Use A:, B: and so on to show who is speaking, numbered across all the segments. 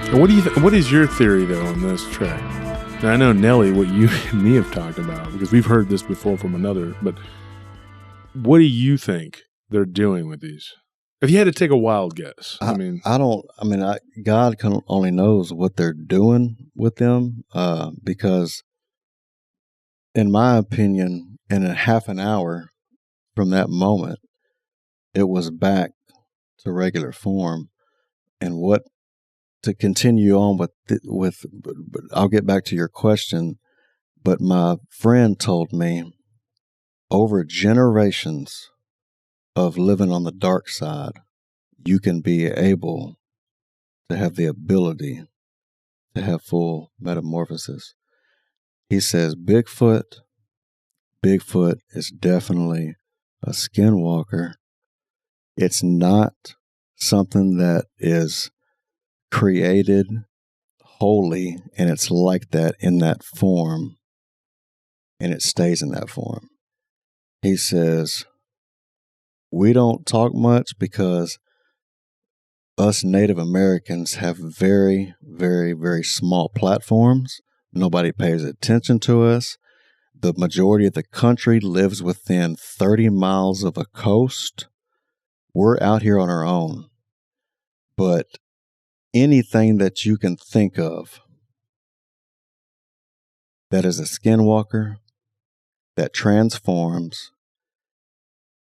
A: And what do you? What is your theory though on this track? Now, I know Nelly, what you and me have talked about because we've heard this before from another. But what do you think they're doing with these? If you had to take a wild guess,
B: God only knows what they're doing with them, because, in my opinion, in a half an hour from that moment, it was back to regular form. And what to continue on with, I'll get back to your question. But my friend told me over generations of living on the dark side, you can be able to have the ability to have full metamorphosis. He says Bigfoot is definitely a skinwalker. It's not something that is created wholly, and it's like that in that form, and it stays in that form. He says, we don't talk much because us Native Americans have very, very, very small platforms. Nobody pays attention to us. The majority of the country lives within 30 miles of a coast. We're out here on our own. But anything that you can think of that is a skinwalker, that transforms,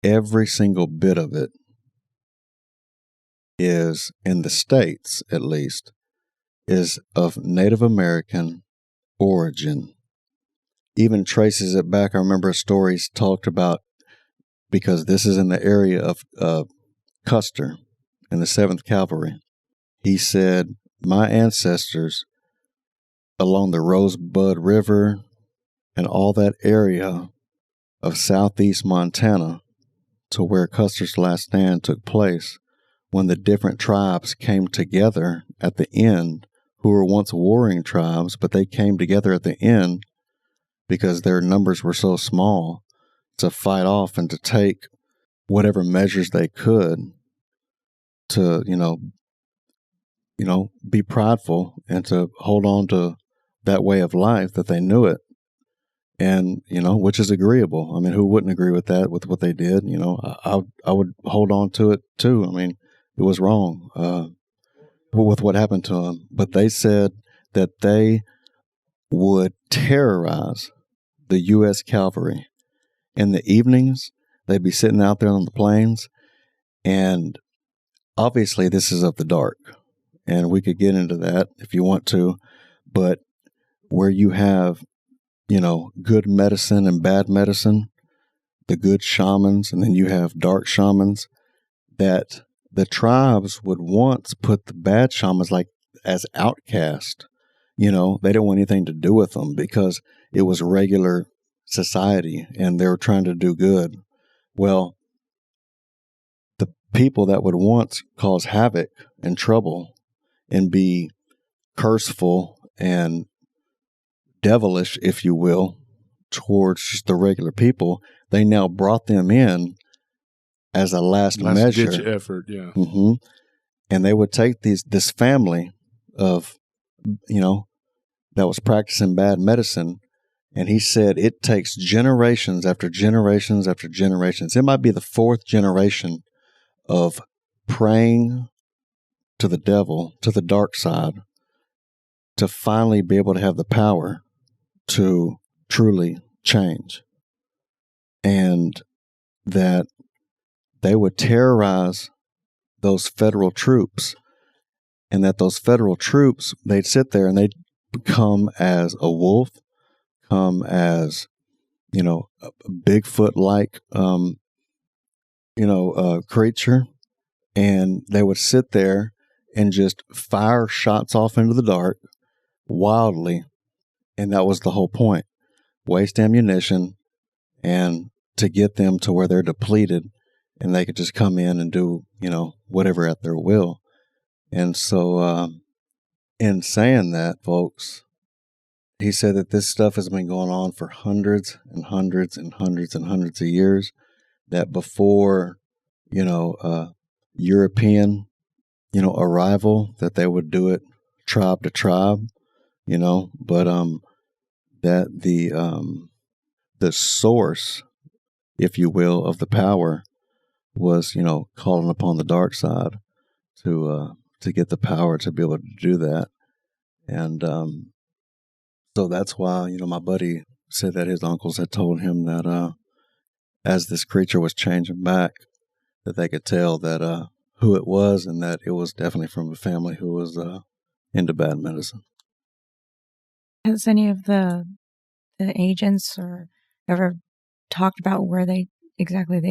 B: every single bit of it is, in the States at least, is of Native American origin. Even traces it back. I remember stories talked about, because this is in the area of Custer in the 7th Cavalry. He said, my ancestors along the Rosebud River and all that area of southeast Montana to where Custer's Last Stand took place, when the different tribes came together at the end, who were once warring tribes, but they came together at the end because their numbers were so small to fight off and to take whatever measures they could to, be prideful and to hold on to that way of life that they knew it. And, which is agreeable. I mean, who wouldn't agree with that, with what they did? I would hold on to it too. I mean, it was wrong with what happened to them. But they said that they would terrorize the U.S. cavalry. In the evenings, they'd be sitting out there on the plains. And obviously, this is of the dark. And we could get into that if you want to. But where you have good medicine and bad medicine, the good shamans, and then you have dark shamans, that the tribes would once put the bad shamans like as outcast. They didn't want anything to do with them because it was regular society and they were trying to do good. Well, the people that would once cause havoc and trouble and be curseful and devilish, if you will, towards just the regular people, they now brought them in as a last measure.
A: Ditch effort, yeah.
B: Mm-hmm. And they would take this family of, that was practicing bad medicine, and he said it takes generations after generations after generations. It might be the 4th generation of praying to the devil, to the dark side, to finally be able to have the power to truly change. And that they would terrorize those federal troops, and that those federal troops, they'd sit there and they'd come as a wolf, come as, a Bigfoot-like, creature, and they would sit there and just fire shots off into the dark wildly. And that was the whole point. Waste ammunition and to get them to where they're depleted and they could just come in and do, whatever at their will. And so in saying that, folks, he said that this stuff has been going on for hundreds and hundreds and hundreds and hundreds of years, that before, European, arrival, that they would do it tribe to tribe, you know, but that the source, if you will, of the power was, you know, calling upon the dark side to get the power to be able to do that. And so that's why, you know, my buddy said that his uncles had told him that as this creature was changing back, that they could tell that who it was, and that it was definitely from a family who was into bad medicine.
C: Has any of the agents or ever talked about where they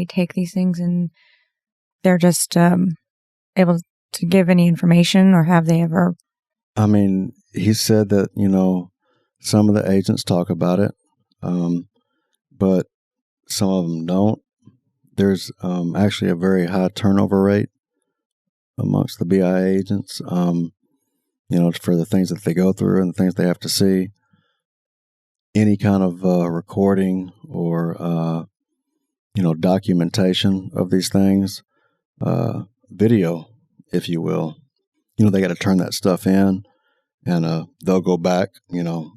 C: take these things, and they're just able to give any information, or have they ever?
B: I mean, he said that, you know, some of the agents talk about it, but some of them don't. There's actually a very high turnover rate amongst the BIA agents, you know, for the things that they go through and the things they have to see. Any kind of recording or, you know, documentation of these things, video, if you will, you know, they got to turn that stuff in, and they'll go back, you know,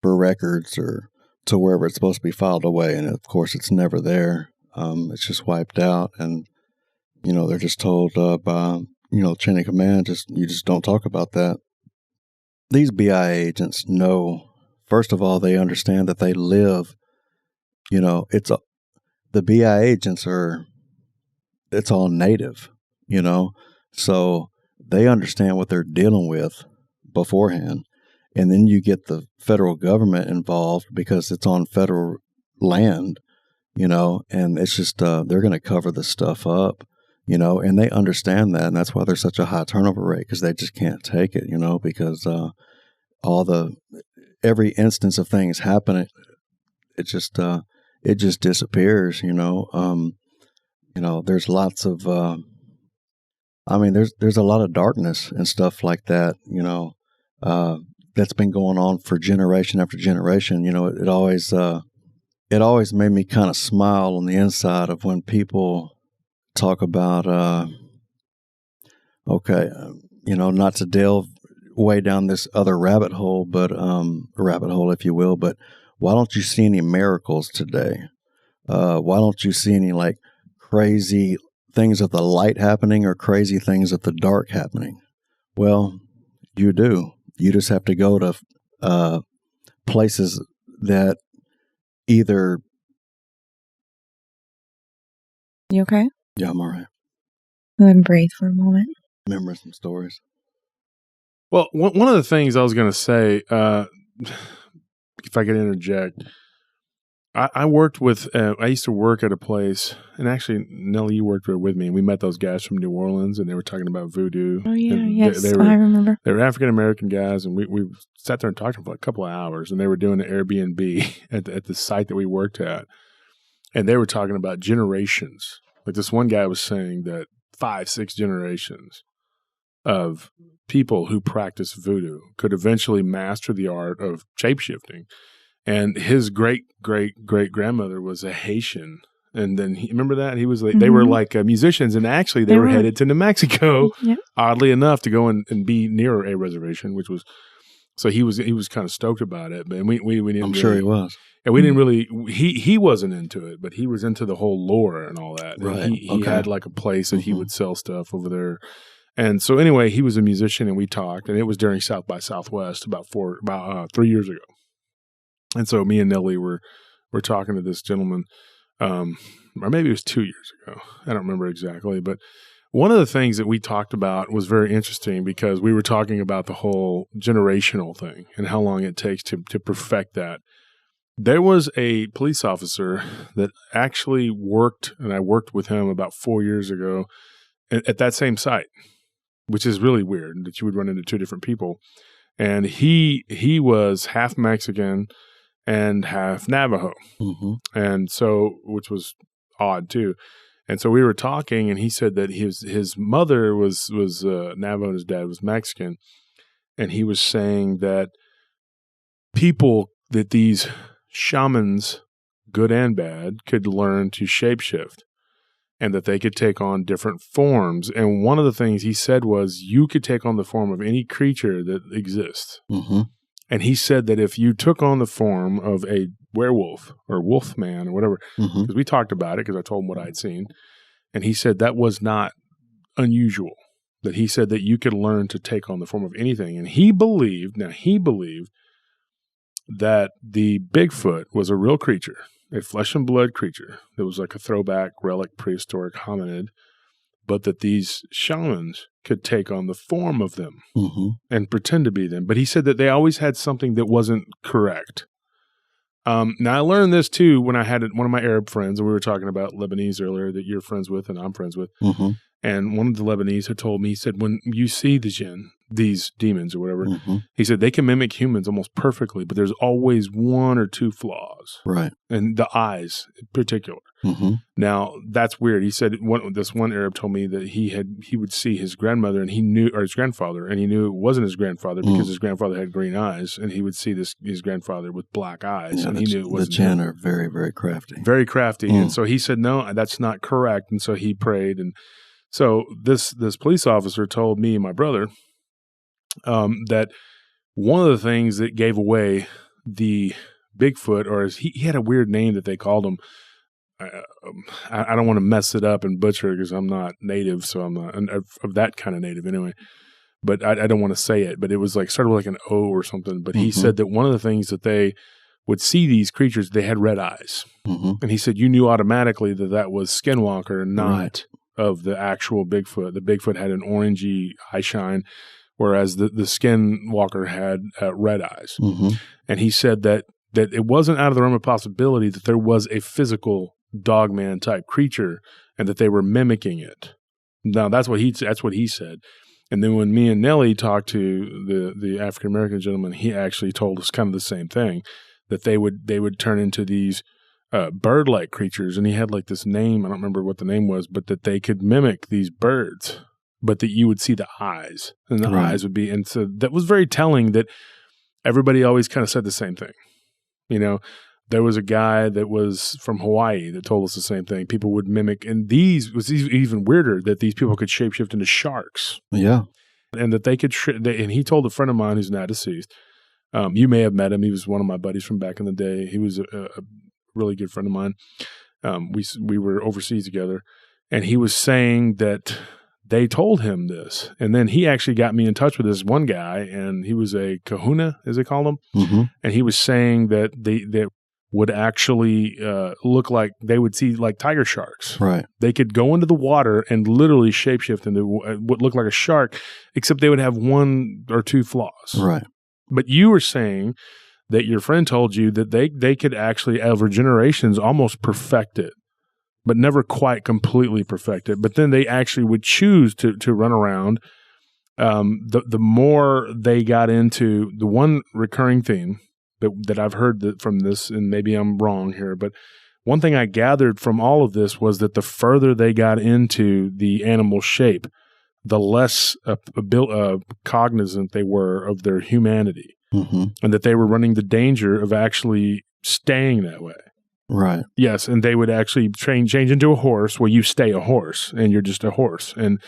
B: for records or to wherever it's supposed to be filed away. And of course, it's never there. It's just wiped out. And, you know, they're just told by, you know, chain of command, you just don't talk about that. These BI agents know, first of all, they understand that they live, you know, the BI agents it's all native, you know, so they understand what they're dealing with beforehand. And then you get the federal government involved because it's on federal land, you know, and it's just, they're going to cover this stuff up, you know, and they understand that. And that's why there's such a high turnover rate, because they just can't take it, you know, because every instance of things happening, it just disappears, you know. You know, there's lots of, I mean, there's a lot of darkness and stuff like that, you know, that's been going on for generation after generation. You know, it always made me kind of smile on the inside of when people talk about, you know, not to delve way down this other rabbit hole, if you will, but why don't you see any miracles today? Why don't you see any like crazy things of the light happening or crazy things of the dark happening? Well, you do. You just have to go to places that either...
C: You okay?
B: Yeah, I'm all right.
C: Go ahead and breathe for a moment.
B: Remember some stories.
A: Well, one of the things I was going to say, if I could interject, I worked with, I used to work at a place, and actually, Nelly, you worked there with me, and we met those guys from New Orleans, and they were talking about voodoo.
C: Oh, yeah, yes,
A: I
C: remember.
A: They were African-American guys, and we sat there and talked to them for a couple of hours, and they were doing an Airbnb at the site that we worked at, and they were talking about generations. Like this one guy was saying that 5-6 generations of people who practice voodoo could eventually master the art of shapeshifting. And his great-great-great-grandmother was a Haitian. And then, remember that? He was like, they were like musicians, and actually they were headed to New Mexico, oddly enough, to go and be near a reservation, which was, so he was kind of stoked about it. But we didn't
B: I'm sure he was.
A: And we didn't really, he wasn't into it, but he was into the whole lore and all that. And
B: right.
A: He had like a place that he would sell stuff over there. And so anyway, he was a musician, and we talked, and it was during South by Southwest about 3 years ago. And so me and Nelly were talking to this gentleman, or maybe it was 2 years ago. I don't remember exactly. But one of the things that we talked about was very interesting, because we were talking about the whole generational thing and how long it takes to perfect that. There was a police officer that actually worked, and I worked with him about 4 years ago at that same site, which is really weird that you would run into two different people. And he was half Mexican and half Navajo. And so, which was odd too. And so we were talking, and he said that his mother was Navajo and his dad was Mexican. And he was saying that these shamans, good and bad, could learn to shapeshift. and that they could take on different forms. And one of the things he said was you could take on the form of any creature that exists.
B: Mm-hmm.
A: And he said that if you took on the form of a werewolf or wolf man or whatever, because we talked about it because I told him what I'd seen, and he said that was not unusual, that he said that you could learn to take on the form of anything. And he believed that the Bigfoot was a real creature, a flesh and blood creature that was like a throwback relic prehistoric hominid, but that these shamans could take on the form of them and pretend to be them. But he said that they always had something that wasn't correct. Now, I learned this too when I had one of my Arab friends, and we were talking about Lebanese earlier that you're friends with and I'm friends with. And one of the Lebanese had told me, he said, when you see the jinn, these demons or whatever, he said they can mimic humans almost perfectly, but there's always one or two flaws.
B: Right.
A: And the eyes in particular. Now, that's weird. He said this one Arab told me that he would see his grandmother and he knew, or his grandfather, and he knew it wasn't his grandfather because his grandfather had green eyes, and he would see his grandfather with black eyes, and he knew it wasn't
B: the jinn
A: him.
B: are very, very crafty.
A: Very crafty. And so he said, no, that's not correct. And so he prayed. And so this police officer told me and my brother that one of the things that gave away the Bigfoot, or he had a weird name that they called him. I don't want to mess it up and butcher it because I'm not native, so I'm not of that kind of native anyway. But I don't want to say it. But it was like started with like an O or something. But he said that one of the things that they would see these creatures, they had red eyes, and he said you knew automatically that was Skinwalker, not of the actual Bigfoot. The Bigfoot had an orangey eye shine, whereas the Skinwalker had red eyes. And he said that it wasn't out of the realm of possibility that there was a physical Dogman type creature and that they were mimicking it. Now that's what he said. And then when me and Nelly talked to the African American gentleman, he actually told us kind of the same thing, that they would turn into these bird-like creatures, and he had like this name, I don't remember what the name was, but that they could mimic these birds, but that you would see the eyes, and the eyes would be, and so that was very telling that everybody always kind of said the same thing. You know, there was a guy that was from Hawaii that told us the same thing. People would mimic, and these was even weirder, that these people could shapeshift into sharks.
B: Yeah.
A: And that they could, and he told a friend of mine who's now deceased, you may have met him. He was one of my buddies from back in the day. He was a really good friend of mine. We were overseas together, and he was saying that they told him this. And then he actually got me in touch with this one guy, and he was a kahuna, as they call them. And he was saying that they would actually look like, they would see like tiger sharks.
B: Right.
A: They could go into the water and literally shapeshift into what looked like a shark, except they would have one or two flaws.
B: Right.
A: But you were saying that your friend told you that they could actually, over generations, almost perfect it, but never quite completely perfect it. But then they actually would choose to run around. The more they got into, the one recurring theme that I've heard from this, and maybe I'm wrong here, but one thing I gathered from all of this was that the further they got into the animal shape, the less cognizant they were of their humanity, and that they were running the danger of actually staying that way.
B: Right.
A: Yes, and they would actually change into a horse. Well, you stay a horse, and you're just a horse. And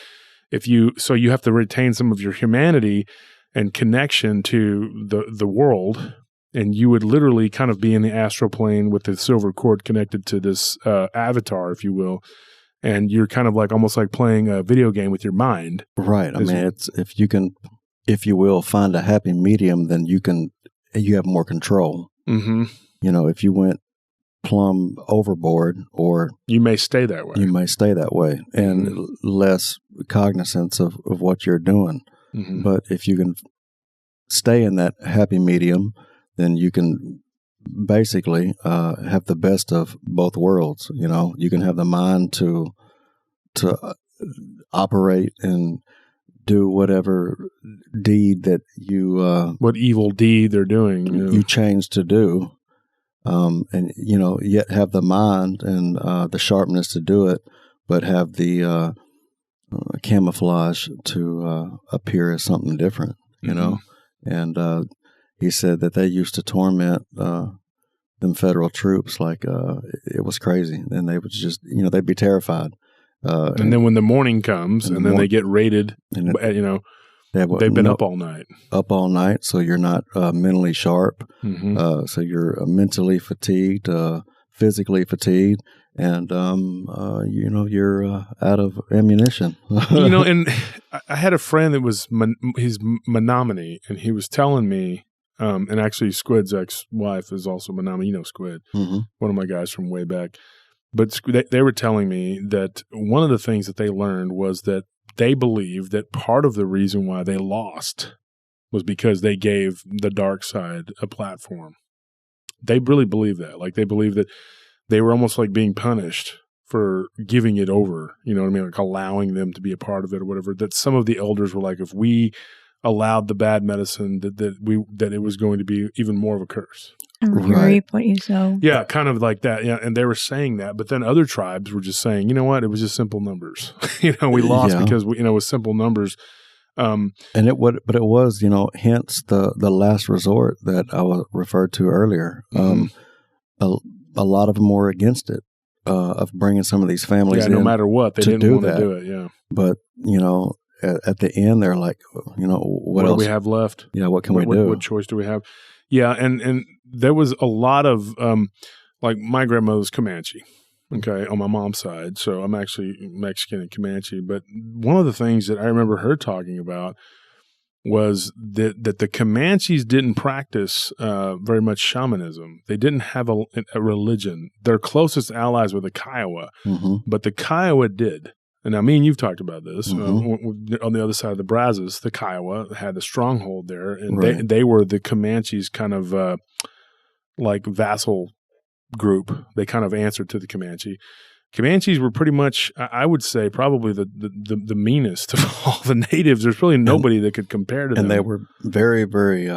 A: you have to retain some of your humanity and connection to the world, and you would literally kind of be in the astral plane with the silver cord connected to this avatar, if you will. And you're kind of like almost like playing a video game with your mind.
B: Right. I mean, it's if you will, find a happy medium, then you have more control. You know, if you went plumb overboard, or
A: you may stay that way. And less cognizance of what you're doing. But if you can stay in that happy medium, then you can basically have the best of both worlds. You know, you can have the mind to operate and do whatever deed that you what evil deed they're doing,
B: you change to do, and you know, yet have the mind and the sharpness to do it, but have the camouflage to appear as something different. You know, and he said that they used to torment them federal troops like it was crazy, and they would just, you know, they'd be terrified
A: And then when the morning comes, and then they get raided, they've been up all night.
B: Up all night, so you're not mentally sharp.
A: Mm-hmm.
B: So you're mentally fatigued, physically fatigued, and you're out of ammunition.
A: And I had a friend that was he's Menominee, and he was telling me, and actually Squid's ex-wife is also Menominee. Squid,
B: Mm-hmm.
A: one of my guys from way back. But they were telling me that one of the things that they learned was that they believed that part of the reason why they lost was because they gave the dark side a platform. They really believe that. Like, they believe that they were almost like being punished for giving it over, you know what I mean? Like allowing them to be a part of it or whatever. That some of the elders were like, if we allowed the bad medicine, that it was going to be even more of a curse.
C: You reap what you sow.
A: Yeah, kind of like that. Yeah, and they were saying that, but then other tribes were just saying, you know what? It was just simple numbers. We lost because with simple numbers.
B: But it was, hence the last resort that I referred to earlier.
A: Mm-hmm.
B: A lot of them were against it, of bringing some of these families in.
A: No matter what, they didn't want to do it. Yeah,
B: but at the end, they're like, what else
A: do we have left?
B: Yeah, what can we do?
A: What choice do we have? Yeah, and there was a lot of like my grandmother's Comanche, okay, on my mom's side. So I'm actually Mexican and Comanche. But one of the things that I remember her talking about was that the Comanches didn't practice very much shamanism. They didn't have a religion. Their closest allies were the Kiowa,
B: mm-hmm.
A: but the Kiowa did. And I mean, you've talked about this.
B: Mm-hmm.
A: On the other side of the Brazos, the Kiowa had a stronghold there, and
B: right.
A: they were the Comanches' kind of like vassal group. They kind of answered to the Comanche. Comanches were pretty much, I would say, probably the meanest of all the natives. There's really nobody that could compare to them.
B: And they were very, very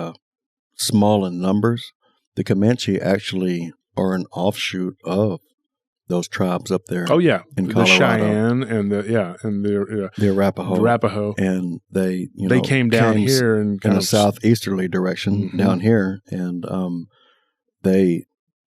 B: small in numbers. The Comanche actually are an offshoot of those tribes up there.
A: Oh yeah,
B: in
A: the
B: Colorado.
A: Cheyenne and the
B: Arapaho. And they
A: came down here and
B: in a southeasterly direction, mm-hmm. down here, and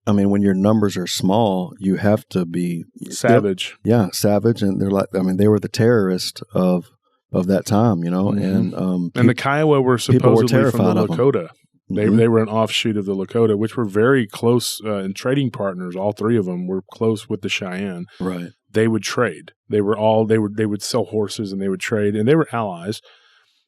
B: when your numbers are small, you have to be
A: savage.
B: Yeah, savage, and they were the terrorists of that time,
A: mm-hmm. and the Kiowa were supposedly from the Lakota.
B: Mm-hmm.
A: They were an offshoot of the Lakota, which were very close and trading partners. All three of them were close with the Cheyenne.
B: Right.
A: They would trade. They would sell horses and they would trade, and they were allies,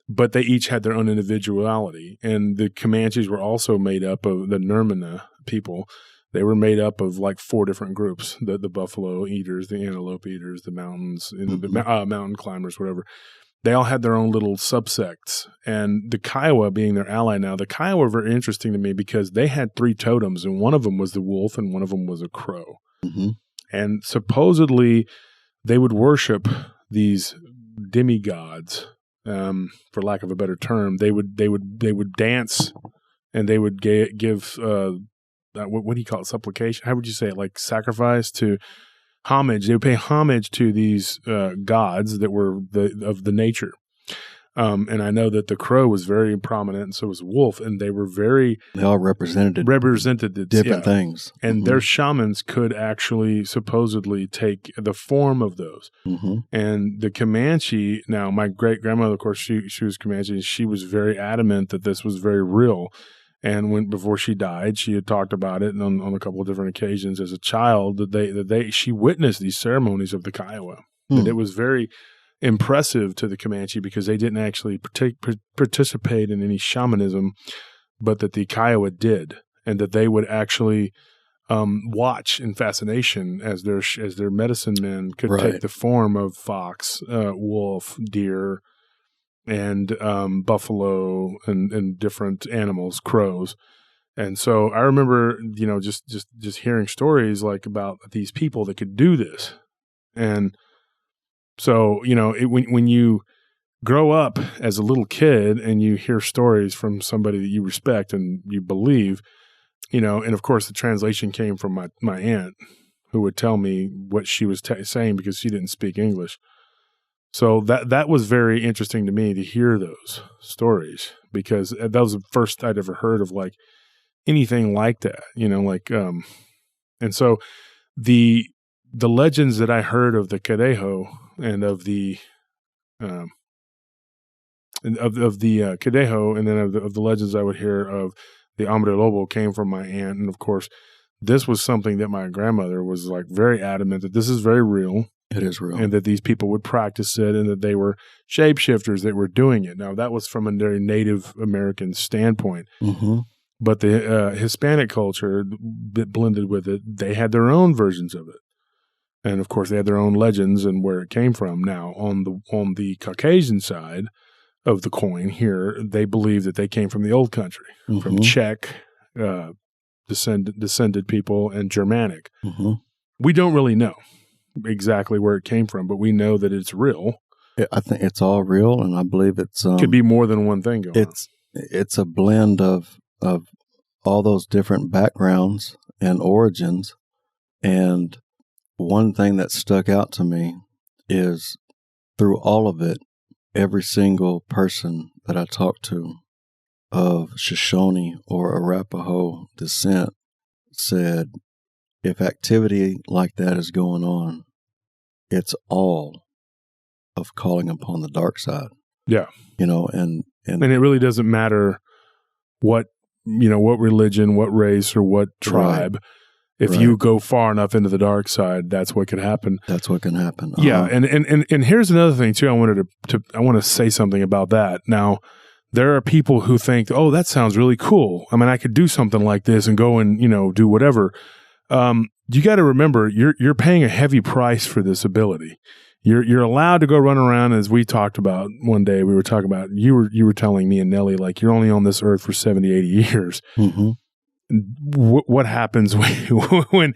A: but they each had their own individuality. And the Comanches were also made up of the Nermina people. They were made up of like 4 different groups: the buffalo eaters, the antelope eaters, the mountains,
B: mm-hmm.
A: the mountain climbers, whatever. They all had their own little subsects, and the Kiowa being their ally now, the Kiowa were very interesting to me because they had 3 totems, and one of them was the wolf and one of them was a crow.
B: Mm-hmm.
A: And supposedly they would worship these demigods, for lack of a better term. They would dance, and they would give, what do you call it, supplication? How would you say it? Like sacrifice to homage. They would pay homage to these gods that were of the nature. And I know that the crow was very prominent, and so was the wolf, and they
B: all represented different things.
A: And
B: mm-hmm.
A: their shamans could actually supposedly take the form of those.
B: Mm-hmm.
A: And the Comanche, now my great grandmother, of course, she was Comanche, and she was very adamant that this was very real. And before she died, she had talked about it on a couple of different occasions as a child that she witnessed these ceremonies of the Kiowa. And it was very impressive to the Comanche because they didn't actually participate in any shamanism, but that the Kiowa did, and that they would actually watch in fascination as their medicine men could take the form of fox, wolf, deer, and buffalo and different animals, crows. And so I remember, just hearing stories like about these people that could do this. And so, when you grow up as a little kid and you hear stories from somebody that you respect and you believe, and of course the translation came from my aunt, who would tell me what she was saying because she didn't speak English. So that was very interesting to me to hear those stories, because that was the first I'd ever heard of like anything like that, and so the the legends that I heard of the Cadejo and of the Cadejo, and then of the legends I would hear of the Hombre Lobo came from my aunt. And of course, this was something that my grandmother was like very adamant that this is very real.
B: It is real.
A: And that these people would practice it and that they were shapeshifters that were doing it. Now, that was from a very Native American standpoint.
B: Mm-hmm.
A: But the Hispanic culture that blended with it, they had their own versions of it. And of course, they had their own legends and where it came from. Now, on the Caucasian side of the coin here, they believe that they came from the old country,
B: mm-hmm.
A: from Czech descended people and Germanic.
B: Mm-hmm.
A: We don't really know exactly where it came from, but we know that it's real.
B: I think it's all real, and I believe it's
A: could be more than one thing going on.
B: It's a blend of all those different backgrounds and origins. And one thing that stuck out to me is through all of it, every single person that I talked to of Shoshone or Arapaho descent said, if activity like that is going on, it's all of calling upon the dark side.
A: Yeah.
B: And
A: it really doesn't matter what religion, what race, or what tribe. Right. If you go far enough into the dark side, that's what can happen.
B: That's what can happen.
A: Yeah. And here's another thing too. I want to say something about that. Now, there are people who think, oh, that sounds really cool. I mean, I could do something like this and go and, do whatever. You got to remember, you're paying a heavy price for this ability. You're allowed to go run around, as we talked about one day. We were talking about, you were telling me and Nelly, like, you're only on this earth for 70, 80 years.
B: Mm-hmm.
A: What happens when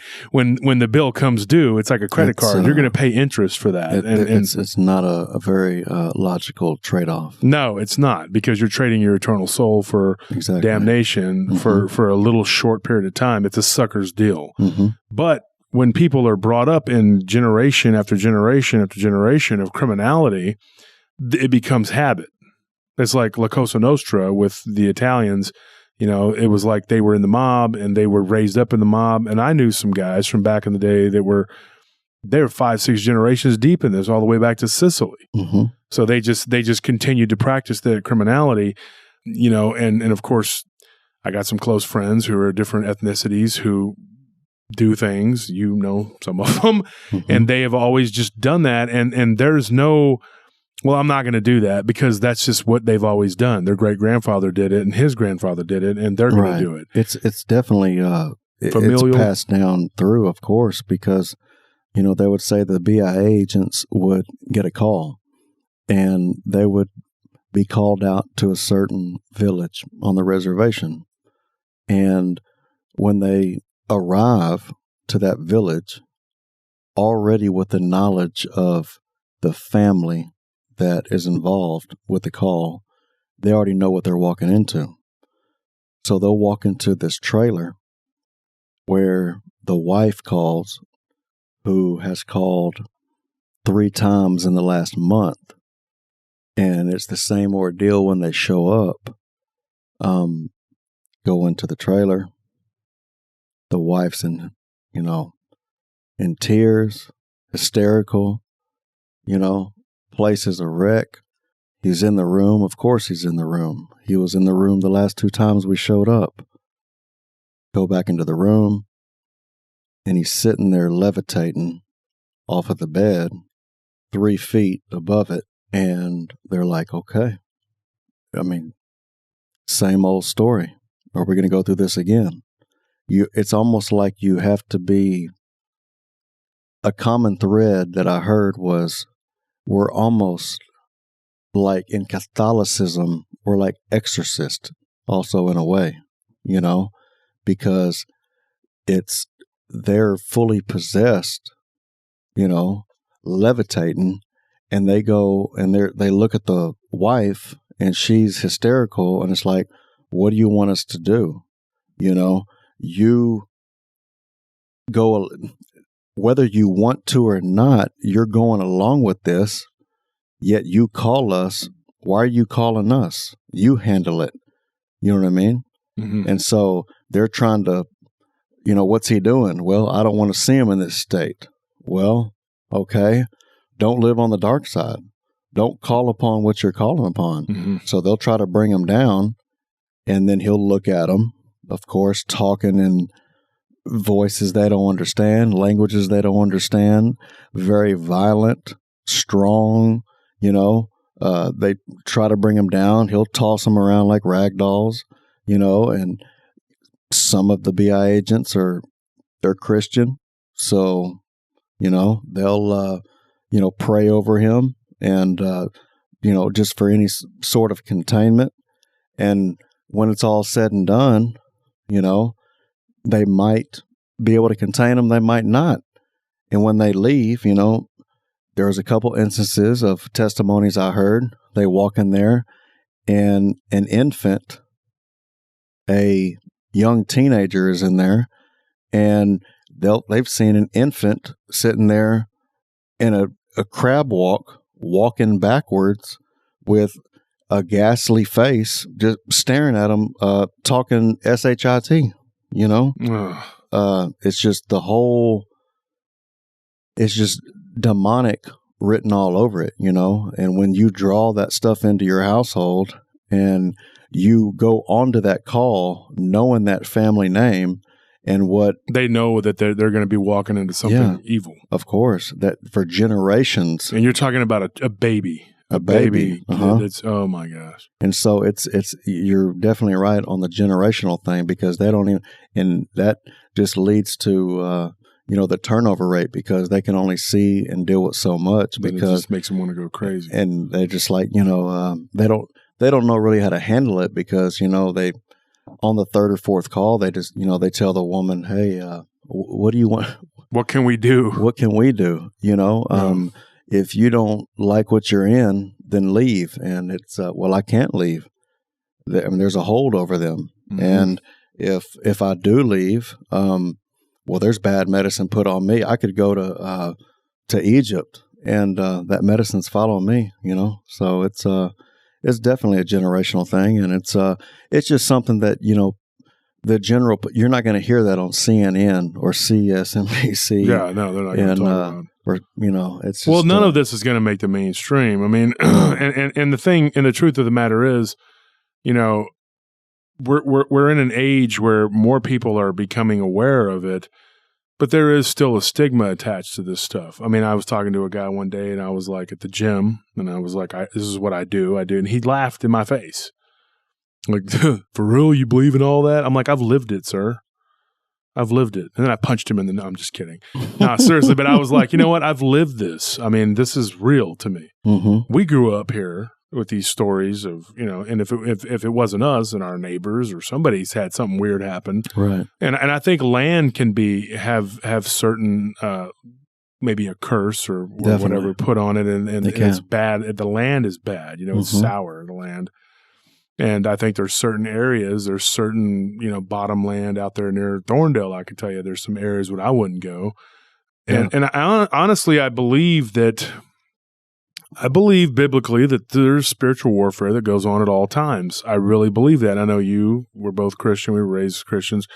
A: the bill comes due? It's like a credit card. You're going to pay interest for that.
B: It's not a very logical trade-off.
A: No, it's not, because you're trading your eternal soul for damnation
B: mm-hmm.
A: for a little short period of time. It's a sucker's deal.
B: Mm-hmm.
A: But when people are brought up in generation after generation after generation of criminality, it becomes habit. It's like La Cosa Nostra with the Italians. It was like they were in the mob and they were raised up in the mob. And I knew some guys from back in the day that were 5-6 generations deep in this, all the way back to Sicily.
B: Mm-hmm.
A: So they just continued to practice that criminality, and of course I got some close friends who are different ethnicities who do things, some of them,
B: mm-hmm.
A: and they have always just done that. And there's no, well, I'm not going to do that, because that's just what they've always done. Their great-grandfather did it and his grandfather did it, and they're going to do it.
B: It's definitely familial. It's passed down through, of course, because, they would say the BIA agents would get a call and they would be called out to a certain village on the reservation. And when they arrive to that village, already with the knowledge of the family that is involved with the call, they already know what they're walking into. So they'll walk into this trailer where the wife calls, who has called 3 times in the last month. And it's the same ordeal when they show up. Go into the trailer. The wife's in tears, hysterical, place is a wreck. He's in the room. Of course he's in the room. He was in the room the last 2 times we showed up. Go back into the room, and he's sitting there levitating off of the bed, 3 feet above it. And they're like, okay. I mean, same old story. Are we going to go through this again? It's almost like you have to be, a common thread that I heard was, we're almost like in Catholicism, we're like exorcists also in a way, because they're fully possessed, levitating, and they go and they look at the wife and she's hysterical, and it's like, what do you want us to do? You go, whether you want to or not, you're going along with this, yet you call us. Why are you calling us? You handle it. You know what I mean?
A: Mm-hmm.
B: And so they're trying to, what's he doing? Well, I don't want to see him in this state. well, okay, don't live on the dark side. Don't call upon what you're calling upon.
A: Mm-hmm.
B: So they'll try to bring him down, and then he'll look at them, of course, talking in voices they don't understand, languages they don't understand, very violent, strong, they try to bring him down. He'll toss them around like rag dolls, and some of the BI agents they're Christian. So, they'll, pray over him and, just for any sort of containment. And when it's all said and done, they might be able to contain them. They might not. And when they leave, there's a couple instances of testimonies I heard. They walk in there and an infant, a young teenager is in there, and they've seen an infant sitting there in a crab walk, walking backwards with a ghastly face, just staring at them, talking SHIT, It's just it's just demonic written all over it, and when you draw that stuff into your household and you go onto that call knowing that family name and what
A: they know that they're going to be walking into something evil,
B: of course, that for generations.
A: And you're talking about a baby. A baby. It's, oh my gosh.
B: And so you're definitely right on the generational thing, because they don't even, and that just leads to, the turnover rate, because they can only see and deal with so much,
A: But
B: because
A: it just makes them want to go crazy.
B: And they just like, they don't know really how to handle it, because, they, on the third or fourth call, they just, they tell the woman, hey, what do you want?
A: What can we do?
B: What can we do? If you don't like what you're in, then leave. And it's, well, I can't leave. There's a hold over them. Mm-hmm. And if I do leave, well, there's bad medicine put on me. I could go to Egypt, and that medicine's following me, So it's definitely a generational thing, and it's just something that, you're not going to hear that on CNN or CSNBC.
A: Yeah, no, they're not going to talk about it.
B: Or, it's just,
A: well, none of this is going to make the mainstream. I mean, and the thing, and the truth of the matter is, we're in an age where more people are becoming aware of it, but there is still a stigma attached to this stuff. I mean, I was talking to a guy one day, and I was like at the gym, and I was like, "This is what I do," and he laughed in my face, like, "For real, you believe in all that?" I'm like, "I've lived it, sir. I've lived it." And then I punched him in the nose. I'm just kidding. No, seriously. But I was like, you know what? I've lived this. I mean, this is real to me.
B: Mm-hmm.
A: We grew up here with these stories of, and if it wasn't us and our neighbors or somebody's had something weird happen.
B: Right.
A: And I think land can have certain, maybe a curse or whatever put on it. And it's bad. The land is bad. It's sour, the land. And I think there's certain areas, there's certain, bottom land out there near Thorndale. I can tell you there's some areas where I wouldn't go. And, and I honestly, I believe biblically that there's spiritual warfare that goes on at all times. I really believe that. I know we're both Christian. We were raised as Christians.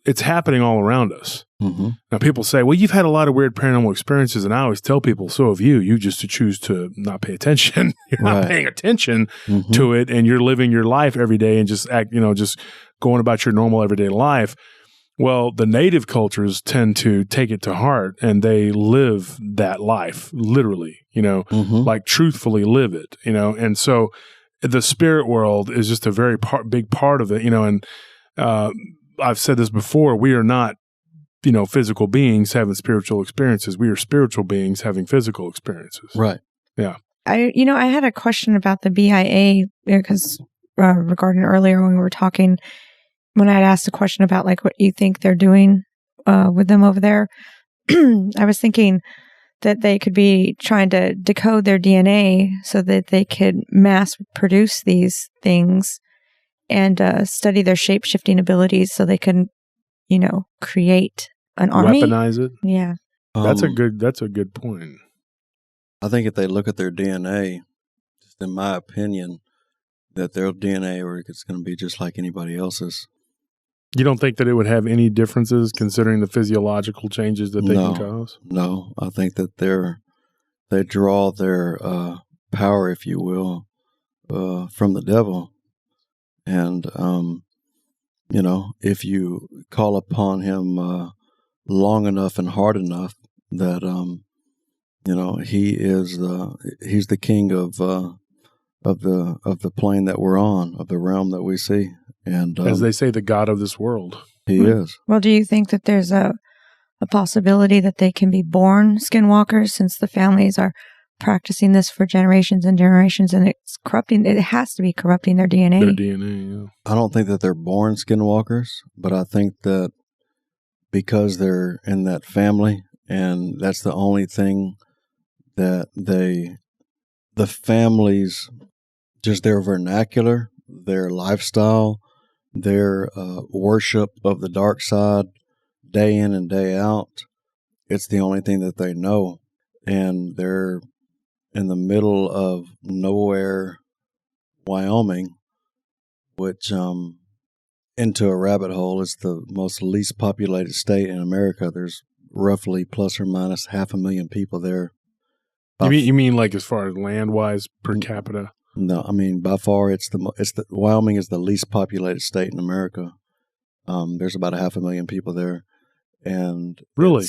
A: It's happening all around us.
B: Mm-hmm.
A: Now, people say, well, you've had a lot of weird paranormal experiences. And I always tell people, so have you. You just choose to not pay attention. You're not paying attention to it. And you're living your life every day and just just going about your normal everyday life. Well, the native cultures tend to take it to heart, and they live that life literally, like truthfully live it, And so the spirit world is just a very big part of it, and I've said this before, we are not, physical beings having spiritual experiences. We are spiritual beings having physical experiences.
B: Right.
A: Yeah.
C: I had a question about the BIA, because regarding earlier when we were talking, when I had asked a question about like what you think they're doing with them over there, I was thinking that they could be trying to decode their DNA so that they could mass produce these things and study their shape-shifting abilities so they can, create an army.
A: Weaponize it?
C: Yeah.
A: That's a good point.
B: I think if they look at their DNA, just in my opinion, that their DNA or it's going to be just like anybody else's.
A: You don't think that it would have any differences considering the physiological changes that they can cause?
B: No, I think that they draw their power, if you will, from the devil. And, if you call upon him long enough and hard enough, that, he's the king of the plane that we're on, of the realm that we see. And
A: as they say, the God of this world.
B: He is.
C: Well, do you think that there's a possibility that they can be born skinwalkers, since the families are practicing this for generations and generations, and it's corrupting? It has to be corrupting their DNA.
A: Their DNA, yeah.
B: I don't think that they're born skinwalkers, but I think that because they're in that family, and that's the only thing that the families, just their vernacular, their lifestyle, their worship of the dark side, day in and day out, it's the only thing that they know. And they're in the middle of nowhere, Wyoming, which into a rabbit hole is the most least populated state in America. There's roughly plus or minus 500,000 people there.
A: You mean like as far as land-wise per capita?
B: No, I mean by far Wyoming is the least populated state in America. There's about 500,000 people there, and
A: really,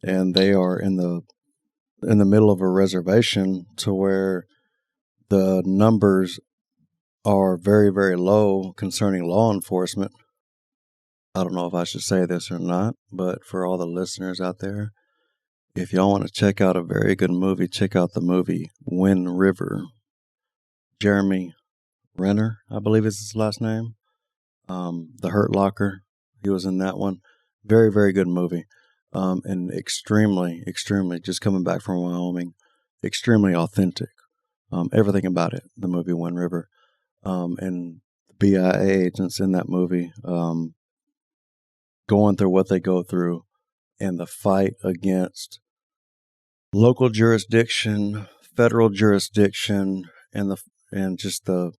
B: and they are in the middle of a reservation to where the numbers are very, very low concerning law enforcement. I don't know if I should say this or not, but for all the listeners out there, if y'all want to check out a very good movie, check out the movie Wind River. Jeremy Renner, I believe is his last name. The Hurt Locker, he was in that one. Very, very good movie. And extremely, just coming back from Wyoming, extremely authentic. Everything about it, the movie Wind River. And the BIA agents in that movie, going through what they go through, and the fight against local jurisdiction, federal jurisdiction, and just the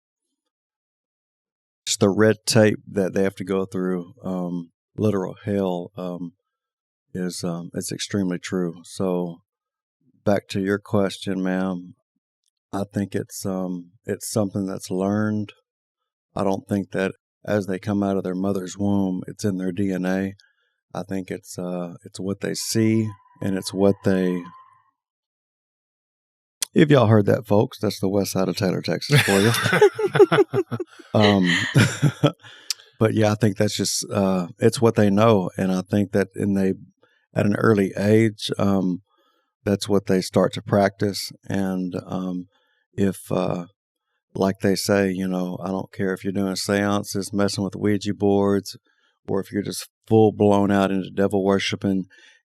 B: red tape that they have to go through, literal hell, it's extremely true. So back to your question, ma'am, I think it's something that's learned. I don't think that as they come out of their mother's womb, it's in their DNA. I think it's what they see, and it's what they. If y'all heard that, folks, that's the west side of Taylor, Texas for you. But yeah, I think that's just it's what they know, and I think that at an early age, that's what they start to practice. And if like they say, I don't care if you're doing seances, messing with Ouija boards, or if you're just full blown out into devil worshiping,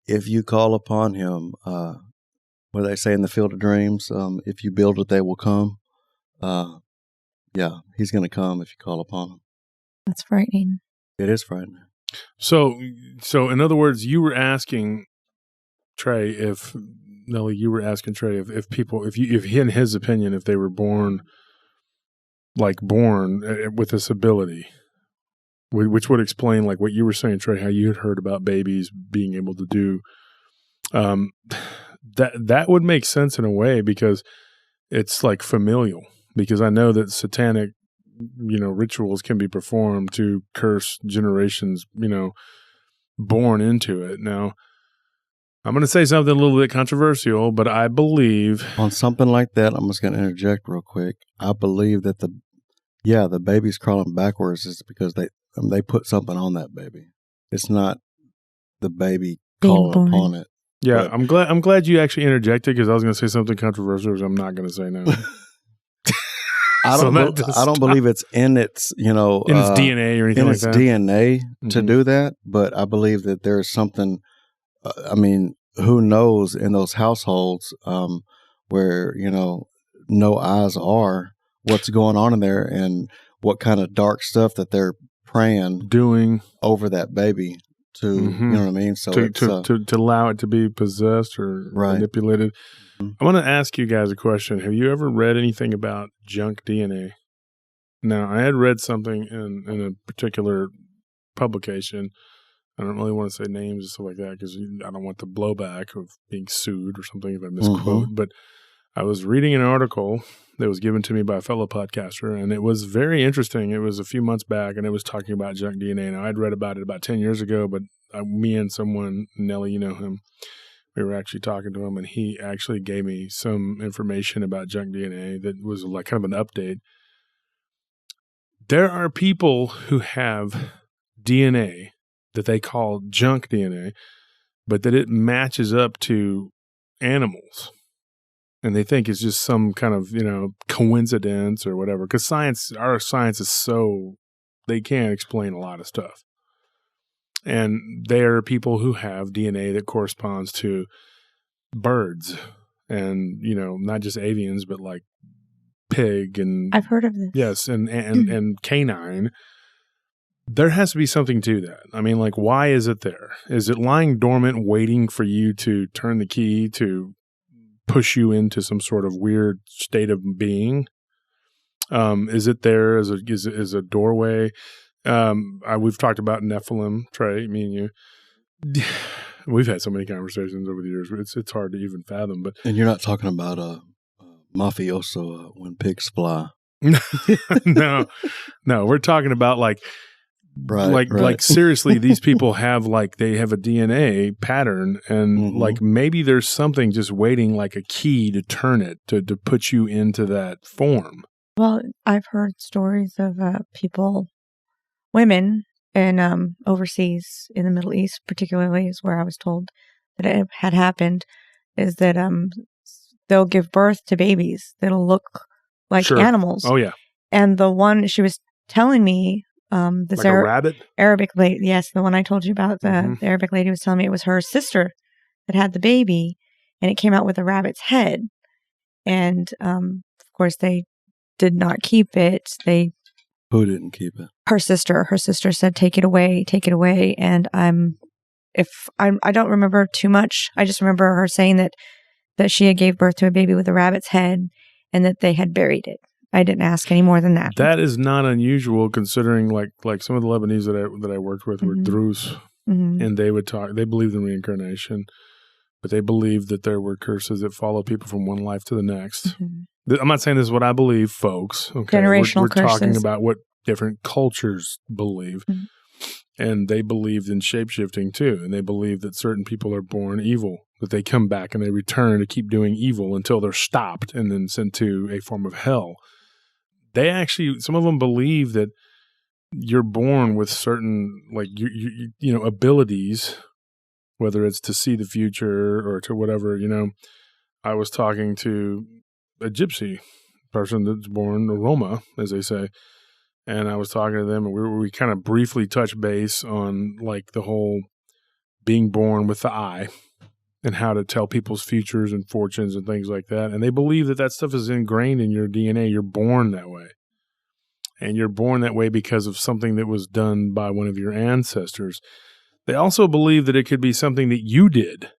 B: if you call upon him, what do they say in the field of dreams? If you build it, they will come. Yeah, he's going to come if you call upon him.
C: That's frightening.
B: It is frightening.
A: So in other words, you were asking Trey if people, if in his opinion, if they were born with this ability, which would explain like what you were saying, Trey, how you had heard about babies being able to do, that would make sense in a way, because it's like familial, because I know that satanic, rituals can be performed to curse generations, born into it. Now, I'm going to say something a little bit controversial, but I believe
B: on something like that, I'm just going to interject real quick. I believe that the baby's crawling backwards is because they put something on that baby. It's not the baby calling upon it.
A: Yeah, but I'm glad you actually interjected, because I was going to say something controversial, which I'm not going to say now.
B: I don't believe it's in its in its
A: DNA or anything like that.
B: In its DNA to do that, but I believe that there's something. Who knows in those households where no eyes are, what's going on in there, and what kind of dark stuff that they're praying,
A: doing
B: over that baby to you know what I mean. So
A: to allow it to be possessed or manipulated. I want to ask you guys a question. Have you ever read anything about junk DNA? Now, I had read something in a particular publication. I don't really want to say names and stuff like that because I don't want the blowback of being sued or something if I misquote. But I was reading an article that was given to me by a fellow podcaster, and it was very interesting. It was a few months back, and it was talking about junk DNA. Now, I'd read about it about 10 years ago, but me and someone, Nelly, you know him, we were actually talking to him, and he actually gave me some information about junk DNA that was like kind of an update. There are people who have DNA that they call junk DNA, but that it matches up to animals. And they think it's just some kind of, coincidence or whatever. Because our science is so, they can't explain a lot of stuff. And there are people who have DNA that corresponds to birds and, not just avians, but like pig and...
C: I've heard of this.
A: Yes, and canine. There has to be something to that. I mean, like, why is it there? Is it lying dormant, waiting for you to turn the key to push you into some sort of weird state of being? Is it there as a doorway? We've talked about Nephilim, Trey, me and you. We've had so many conversations over the years. It's hard to even fathom. But
B: and you're not talking about mafioso when pigs fly.
A: No, we're talking about like seriously, these people have they have a DNA pattern, and like maybe there's something just waiting like a key to turn it to put you into that form.
C: Well, I've heard stories of women in overseas in the Middle East, particularly is where I was told that it had happened, is that they'll give birth to babies that'll look like animals.
A: Oh yeah.
C: And the one she was telling me, this
A: like a rabbit?
C: Arabic lady, yes, the one I told you about, the Arabic lady was telling me it was her sister that had the baby, and it came out with a rabbit's head. And of course, they did not keep it.
B: Who didn't keep it?
C: Her sister. Her sister said, "Take it away, take it away." And I don't remember too much. I just remember her saying that she had gave birth to a baby with a rabbit's head, and that they had buried it. I didn't ask any more than that.
A: That is not unusual, considering like some of the Lebanese that I worked with were Druze, and they would talk. They believed in reincarnation, but they believed that there were curses that follow people from one life to the next. I'm not saying this is what I believe, folks. Okay,
C: generational curses.
A: We're talking about what different cultures believe, and they believed in shapeshifting too, and they believe that certain people are born evil, that they come back and they return to keep doing evil until they're stopped and then sent to a form of hell. They actually, some of them believe that you're born with certain, like, abilities, whether it's to see the future or to whatever, I was talking to a gypsy person that's born a Roma, as they say, and I was talking to them, and we kind of briefly touched base on, like, the whole being born with the eye and how to tell people's futures and fortunes and things like that. And they believe that stuff is ingrained in your DNA. You're born that way. And you're born that way because of something that was done by one of your ancestors. They also believe that it could be something that you did.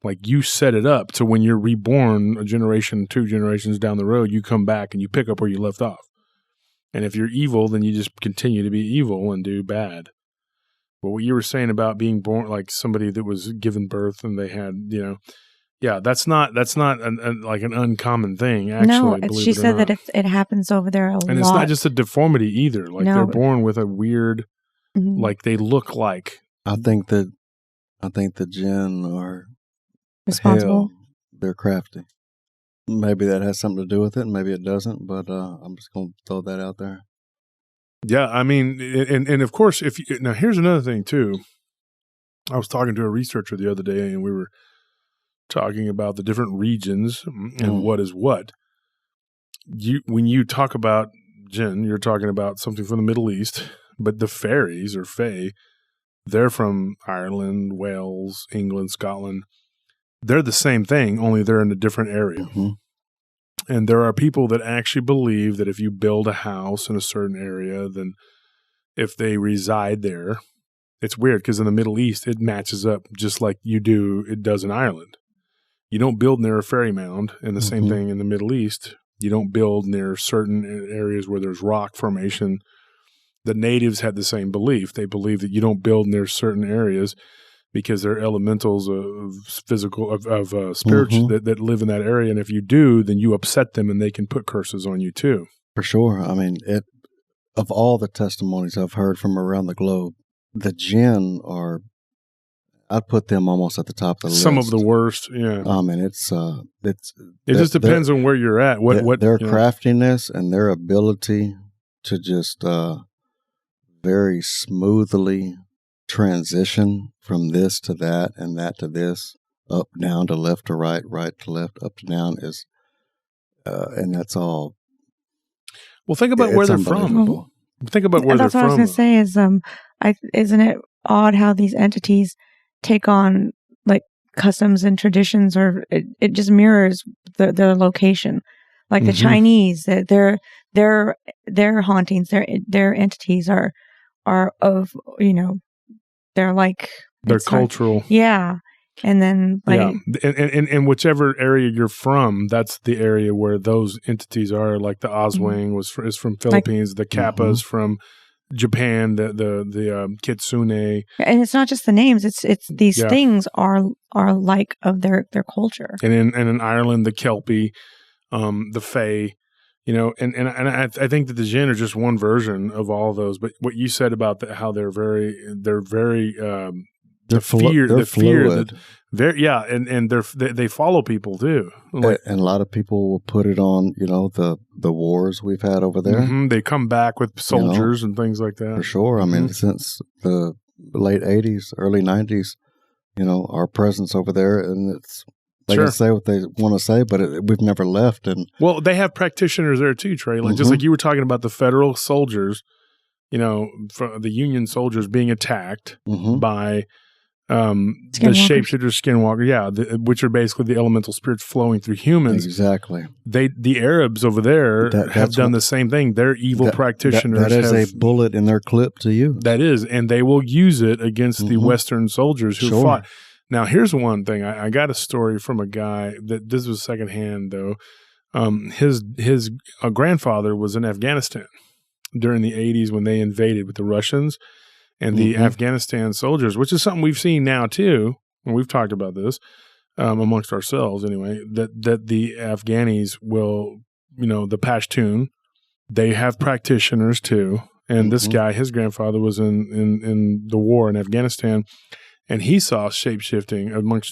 A: Like you set it up to when you're reborn a generation, 2 generations down the road, you come back and you pick up where you left off. And if you're evil, then you just continue to be evil and do bad. But what you were saying about being born, like somebody that was given birth and they had, that's not like an uncommon thing. Actually,
C: no, she said that it happens over there a lot.
A: And it's not just a deformity either. Like they're born with a weird, like they look like.
B: I think the jinn are
C: responsible.
B: Hell, they're crafty. Maybe that has something to do with it, and maybe it doesn't. But I'm just going to throw that out there.
A: Yeah, I mean, and of course, now here's another thing too. I was talking to a researcher the other day, and we were talking about the different regions and what is what. When you talk about jinn, you're talking about something from the Middle East, but the fairies or fae, they're from Ireland, Wales, England, Scotland. They're the same thing, only they're in a different area. And there are people that actually believe that if you build a house in a certain area, then if they reside there, it's weird because in the Middle East, it matches up just like it does in Ireland. You don't build near a fairy mound, and the same thing in the Middle East. You don't build near certain areas where there's rock formation The natives had the same belief. They believe that you don't build near certain areas because they're elementals of spirits that live in that area. And if you do, then you upset them and they can put curses on you too.
B: For sure. I mean, of all the testimonies I've heard from around the globe, the jinn I'd put them almost at the top of the list.
A: Some of the worst, yeah.
B: I mean, it
A: just depends on where you're at. What
B: their craftiness and their ability to just very smoothly transition from this to that and that to this, up, down to left to right, right to left, up to down is, and that's all.
A: Well, think about where they're from. Think about where they're from.
C: That's what I was going to say is, isn't it odd how these entities take on like customs and traditions, or it just mirrors their location. Like the Chinese, their hauntings, their entities are of, they're like,
A: they're cultural.
C: Yeah. And then
A: and whichever area you're from, that's the area where those entities are. Like the Oswing is from Philippines, the Kappa's from Japan, the Kitsune.
C: And it's not just the names; it's these things are like of their culture.
A: And in Ireland, the Kelpie, the Fae, and I think that the jinn are just one version of all of those. But what you said about how they're very
B: they're fluid.
A: And they follow people too.
B: And a lot of people will put it on, the wars we've had over there.
A: They come back with soldiers and things like that.
B: For sure. I mean, since the late 80s, early 90s, our presence over there, and it's they can say what they want to say, but we've never left. And
A: well, they have practitioners there too, Trey. Like just like you were talking about the federal soldiers, the Union soldiers being attacked by the shapeshifters, Skinwalkers, which are basically the elemental spirits flowing through humans.
B: Exactly.
A: The Arabs over there have done the same thing. They're evil practitioners.
B: That is a bullet in their clip to use.
A: That is, and they will use it against the Western soldiers who fought. Now, here's one thing. I got a story from a guy that this was secondhand though. His grandfather was in Afghanistan during the 80s when they invaded with the Russians. And the Afghanistan soldiers, which is something we've seen now too, and we've talked about this amongst ourselves anyway, that the Afghanis will, the Pashtun, they have practitioners too. And this guy, his grandfather was in the war in Afghanistan, and he saw shape-shifting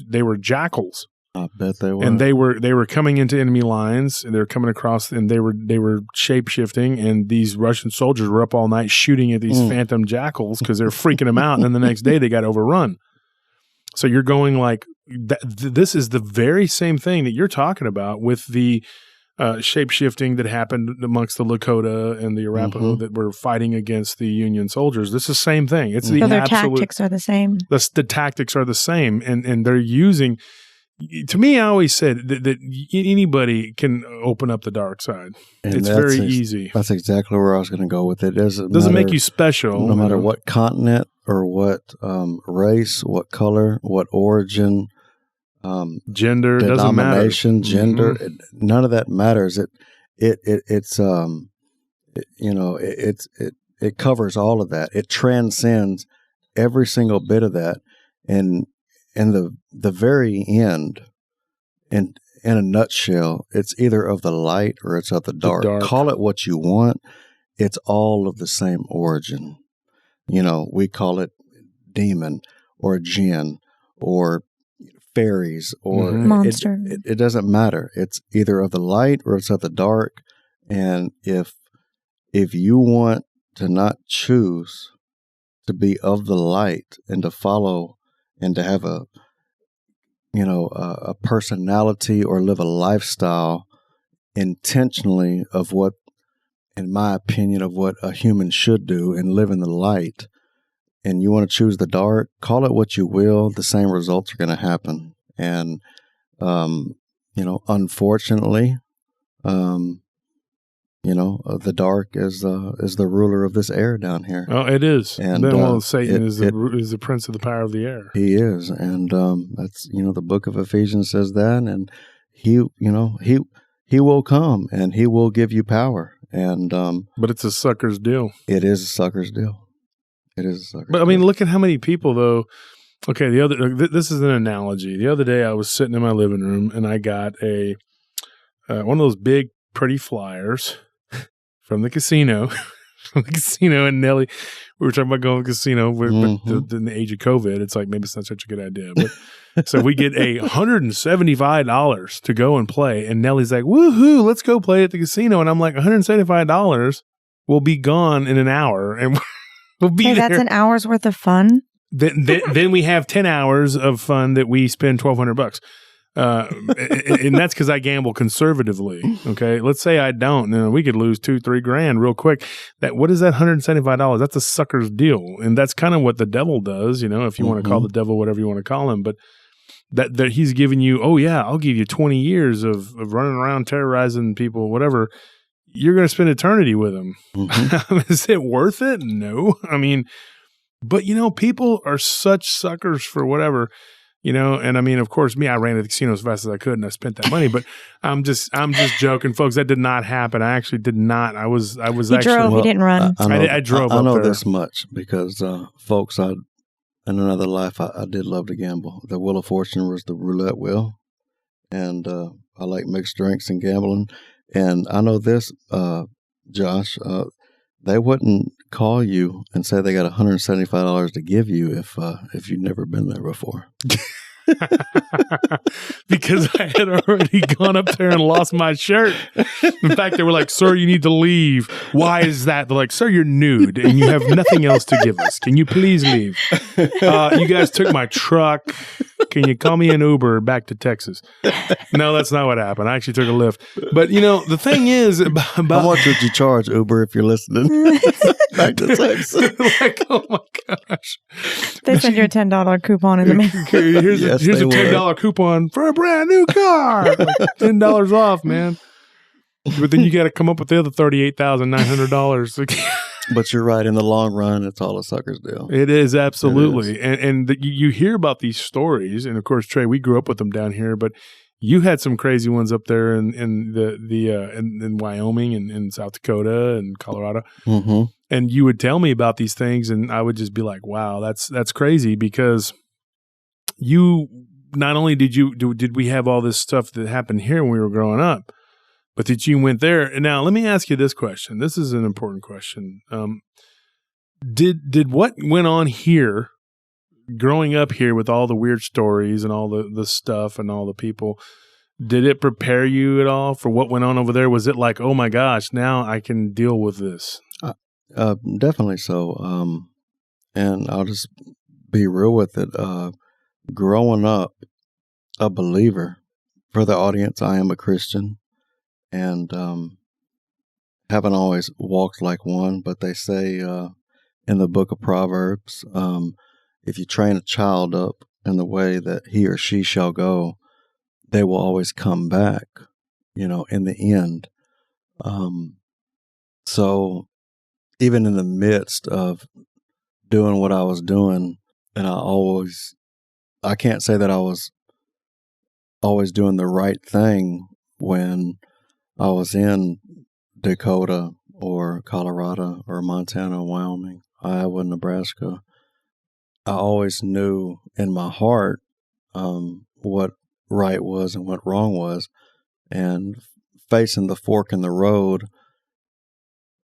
A: they were jackals.
B: I bet they were.
A: And they were coming into enemy lines, and they were coming across, and they were shape-shifting, and these Russian soldiers were up all night shooting at these phantom jackals because they're freaking them out, and then the next day they got overrun. So you're going like, this is the very same thing that you're talking about with the shape-shifting that happened amongst the Lakota and the Arapaho that were fighting against the Union soldiers. This is the same thing. It's the
C: their tactics are the same.
A: The tactics are the same, and they're using... To me, I always said that anybody can open up the dark side. And it's very easy.
B: That's exactly where I was going to go with it. It
A: doesn't make you special.
B: No matter what continent or what race, what color, what origin,
A: gender, doesn't matter.
B: Gender, none of that matters. It covers all of that. It transcends every single bit of that, and the very end, in a nutshell, it's either of the light or it's of the dark. Call it what you want. It's all of the same origin. We call it demon or jinn or fairies or
C: monster.
B: It doesn't matter. It's either of the light or it's of the dark. And if you want to not choose to be of the light and to follow and to have a personality or live a lifestyle intentionally of what, in my opinion, of what a human should do and live in the light, and you want to choose the dark, call it what you will, the same results are going to happen. And, unfortunately, the dark is the ruler of this air down here.
A: Oh, it is. And Satan is the prince of the power of the air.
B: He is, and that's the book of Ephesians says that, and he will come and he will give you power, And
A: but it's a sucker's deal.
B: It is a sucker's deal. It is a sucker's
A: But I mean,
B: deal.
A: look at how many people though. Okay, this is an analogy. The other day I was sitting in my living room and I got a one of those big pretty flyers from the casino. And Nelly, we were talking about going to the casino but in the age of COVID, it's like maybe it's not such a good idea. But so we get $175 to go and play, and Nelly's like, "Woohoo, let's go play at the casino." And I'm like, $175 will be gone in an hour, and we'll be there.
C: That's an hour's worth of fun.
A: Then we have 10 hours of fun that we spend $1,200. And that's because I gamble conservatively. Okay, let's say I don't, we could lose $2-3 grand real quick. What is that $175? That's a sucker's deal, and that's kind of what the devil does. If you want to call the devil whatever you want to call him, but that he's giving you. Oh yeah, I'll give you 20 years of running around terrorizing people, whatever. You're going to spend eternity with him. Is it worth it? No. I mean, but people are such suckers for whatever. And I mean, of course, I ran to the casino as fast as I could, and I spent that money. But I'm just joking, folks. That did not happen. I actually did not. I was actually.
C: Drove. He didn't run.
A: I drove.
B: I know
A: up there.
B: this much because, folks, in another life, I did love to gamble. The Wheel of Fortune was the roulette wheel, and I like mixed drinks and gambling. And I know this, Josh. They wouldn't call you and say they got $175 to give you if you've never been there before.
A: Because I had already gone up there and lost my shirt. In fact, they were like, "Sir, you need to leave." Why is that? They're like, "Sir, you're nude and you have nothing else to give us. Can you please leave? You guys took my truck. Can you call me an Uber back to Texas?" No, that's not what happened. I actually took a Lyft. But, the thing is about
B: how much would you charge Uber if you're listening? Back to Texas.
A: Like, oh my gosh.
C: They send you a $10 coupon in the mail.
A: Here's a $10 coupon for a brand new car. Like $10 off, man. But then you got to come up with the other $38,900.
B: But you're right. In the long run, it's all a sucker's deal.
A: It is, absolutely. And you hear about these stories. And of course, Trey, we grew up with them down here, but you had some crazy ones up there in Wyoming and in South Dakota and Colorado.
B: Mm-hmm.
A: And you would tell me about these things, and I would just be like, "Wow, that's crazy." Because you not only did we have all this stuff that happened here when we were growing up, but that you went there. And now let me ask you this question. This is an important question. Did what went on here, growing up here with all the weird stories and all the stuff and all the people, did it prepare you at all for what went on over there? Was it like, oh my gosh, now I can deal with this?
B: Definitely so. And I'll just be real with it. Growing up a believer, for the audience, I am a Christian, and haven't always walked like one, but they say in the book of Proverbs, if you train a child up in the way that he or she shall go, they will always come back, in the end. So even in the midst of doing what I was doing, and I can't say that I was always doing the right thing when I was in Dakota or Colorado or Montana, Wyoming, Iowa, Nebraska. I always knew in my heart what right was and what wrong was, and facing the fork in the road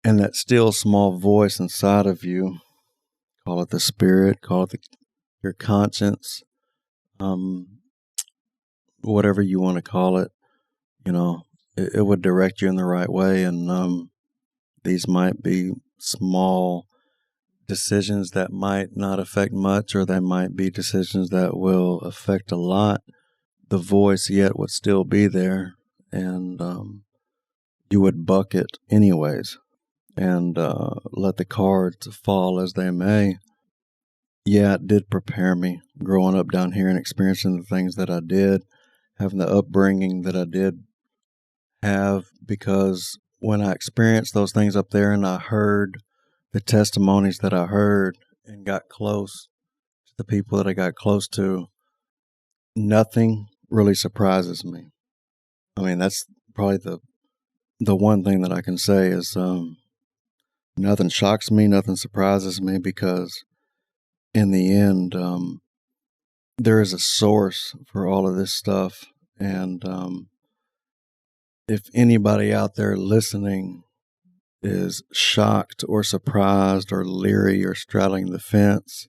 B: and that still small voice inside of you, call it the spirit, call it your conscience, whatever you want to call it, it would direct you in the right way. And these might be small decisions that might not affect much, or they might be decisions that will affect a lot. The voice yet would still be there, and you would buck it anyways, and let the cards fall as they may. Yeah, it did prepare me growing up down here and experiencing the things that I did, having the upbringing that I did have, because when I experienced those things up there and I heard the testimonies that I heard and got close to the people that I got close to, nothing really surprises me. I mean, that's probably the the one thing that I can say is nothing shocks me, nothing surprises me, because in the end, there is a source for all of this stuff. And if anybody out there listening is shocked or surprised or leery or straddling the fence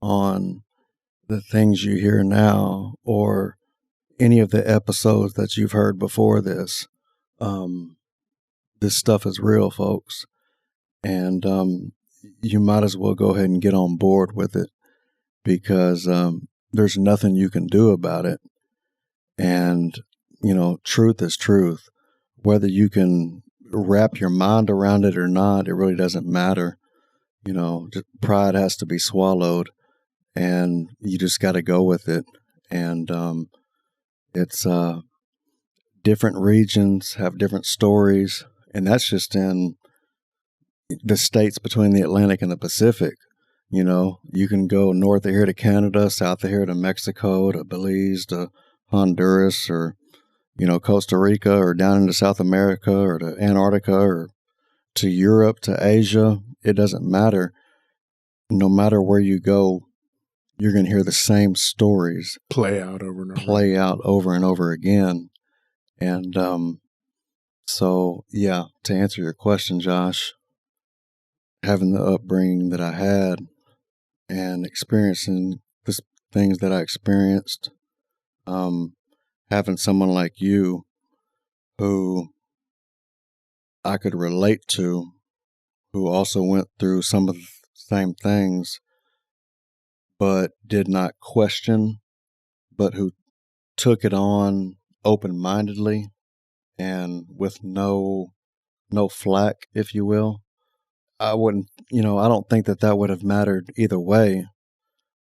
B: on the things you hear now or any of the episodes that you've heard before this, this stuff is real, folks. And you might as well go ahead and get on board with it, because there's nothing you can do about it. And, truth is truth. Whether you can wrap your mind around it or not, it really doesn't matter. Pride has to be swallowed, and you just got to go with it. And it's different regions have different stories, and that's just in the states between the Atlantic and the Pacific. You can go north of here to Canada, south of here to Mexico, to Belize, to Honduras, or, Costa Rica, or down into South America, or to Antarctica, or to Europe, to Asia. It doesn't matter. No matter where you go, you're going to hear the same stories
A: play out over
B: and over again. And so, yeah, to answer your question, Josh, having the upbringing that I had and experiencing the things that I experienced, having someone like you who I could relate to, who also went through some of the same things, but did not question, but who took it on open-mindedly and with no flack, if you will. I wouldn't, I don't think that would have mattered either way,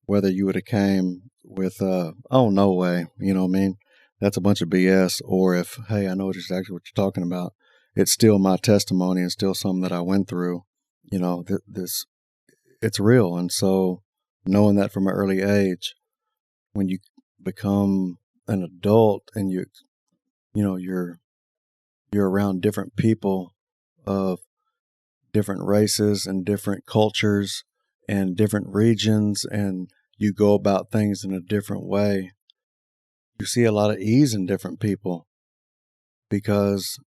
B: whether you would have came with, oh, no way, you know what I mean? That's a bunch of BS. Or if, hey, I know exactly what you're talking about. It's still my testimony and still something that I went through. It's real. And so knowing that from an early age, when you become an adult and you're around different people of different races and different cultures and different regions, and you go about things in a different way, you see a lot of ease in different people because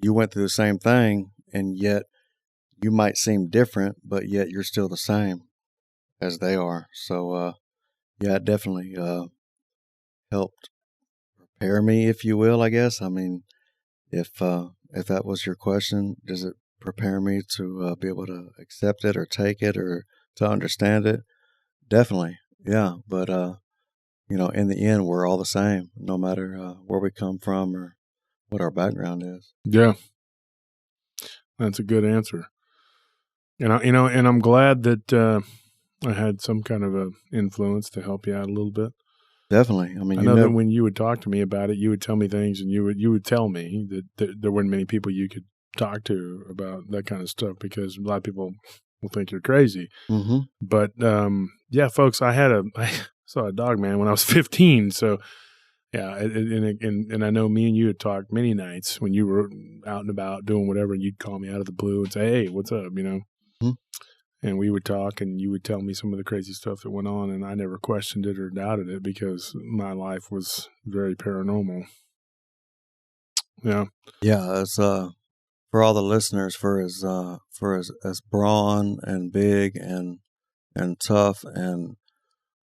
B: you went through the same thing, and yet you might seem different, but yet you're still the same as they are. So, yeah, it definitely helped prepare me, if you will, I guess. I mean, if that was your question, does it prepare me to be able to accept it or take it or to understand it? Definitely, yeah. But in the end, we're all the same, no matter where we come from or what our background is.
A: Yeah, that's a good answer. And I'm glad that I had some kind of a influence to help you out a little bit.
B: Definitely. I mean,
A: I know that when you would talk to me about it, you would tell me things, and you would tell me that there weren't many people you could talk to about that kind of stuff, because a lot of people will think you're crazy.
B: Mm-hmm.
A: But yeah, folks, I saw a Dogman when I was 15. So yeah, and I know me and you had talked many nights when you were out and about doing whatever, and you'd call me out of the blue and say, "Hey, what's up?"
B: Mm-hmm.
A: And we would talk, and you would tell me some of the crazy stuff that went on, and I never questioned it or doubted it because my life was very paranormal. Yeah.
B: Yeah, it's for all the listeners, for as brawn and big and tough and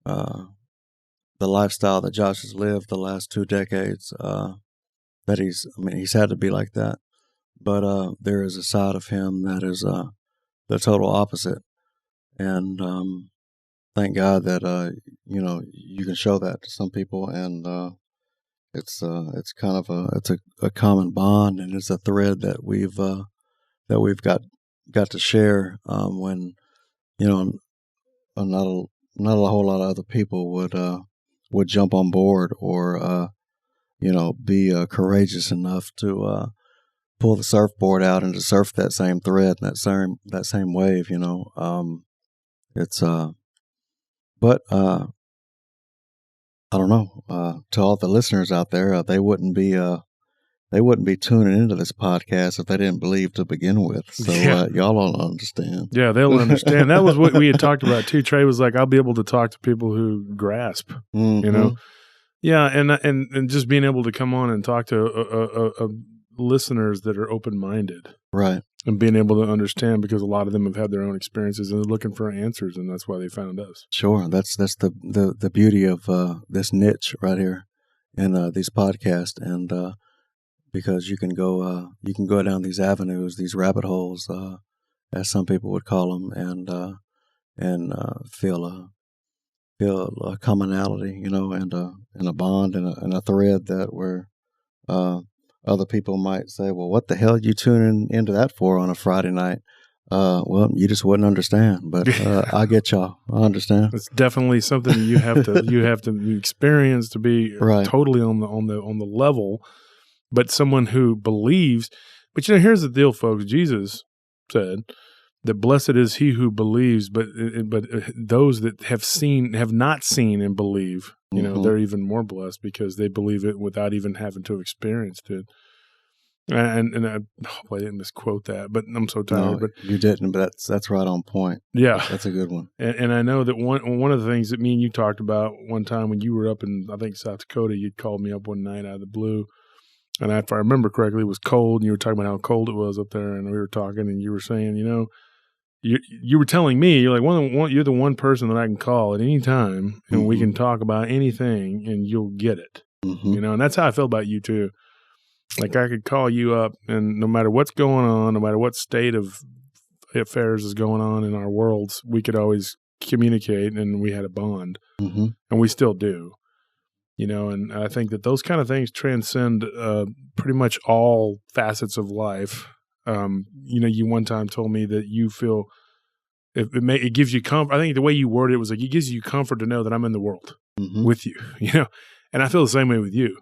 B: the lifestyle that Josh has lived the last 2 decades, that he's had to be like that. But there is a side of him that is the total opposite. And thank God that you can show that to some people, and it's kind of a common bond, and it's a thread that we've got to share when not a whole lot of other people would jump on board or be courageous enough to pull the surfboard out and to surf that same thread and that same wave. It's but I don't know, to all the listeners out there, they wouldn't be they wouldn't be tuning into this podcast if they didn't believe to begin with. So y'all don't understand.
A: Yeah, they'll understand. That was what we had talked about too. Trey was like, I'll be able to talk to people who grasp, you know? Yeah, and just being able to come on and talk to listeners that are open-minded.
B: Right.
A: And being able to understand, because a lot of them have had their own experiences and they're looking for answers, and that's why they found us.
B: Sure. That's the beauty of this niche right here in these podcasts, and because you can go down these avenues, these rabbit holes, as some people would call them, and feel a commonality, you know, and a bond and a thread that where other people might say, well, what the hell are you tuning into that for on a Friday night? Well, you just wouldn't understand, but I get y'all. I understand.
A: It's definitely something you have to experience to be totally on the level. But someone who believes, but you know, here's the deal, folks. Jesus said that blessed is he who believes, but those that have not seen and believe, you know, they're even more blessed because they believe it without even having to have experienced it. And I didn't misquote that, but I'm so tired.
B: No,
A: but
B: you didn't, but that's right on point.
A: Yeah,
B: that's a good one.
A: And I know that one of the things that me and you talked about one time when you were up in, I think, South Dakota, you'd called me up one night out of the blue. And if I remember correctly, it was cold, and you were talking about how cold it was up there, and we were talking, and you were saying, you know, you were telling me, you're like, you're the one person that I can call at any time, and we can talk about anything, and you'll get it. You know, and that's how I feel about you too. Like I could call you up, and no matter what's going on, no matter what state of affairs is going on in our worlds, we could always communicate, and we had a bond, and we still do. You know, and I think that those kind of things transcend pretty much all facets of life. You know, you one time told me that you feel it gives you comfort. I think the way you worded it was like, it gives you comfort to know that I'm in the world with you, you know, and I feel the same way with you.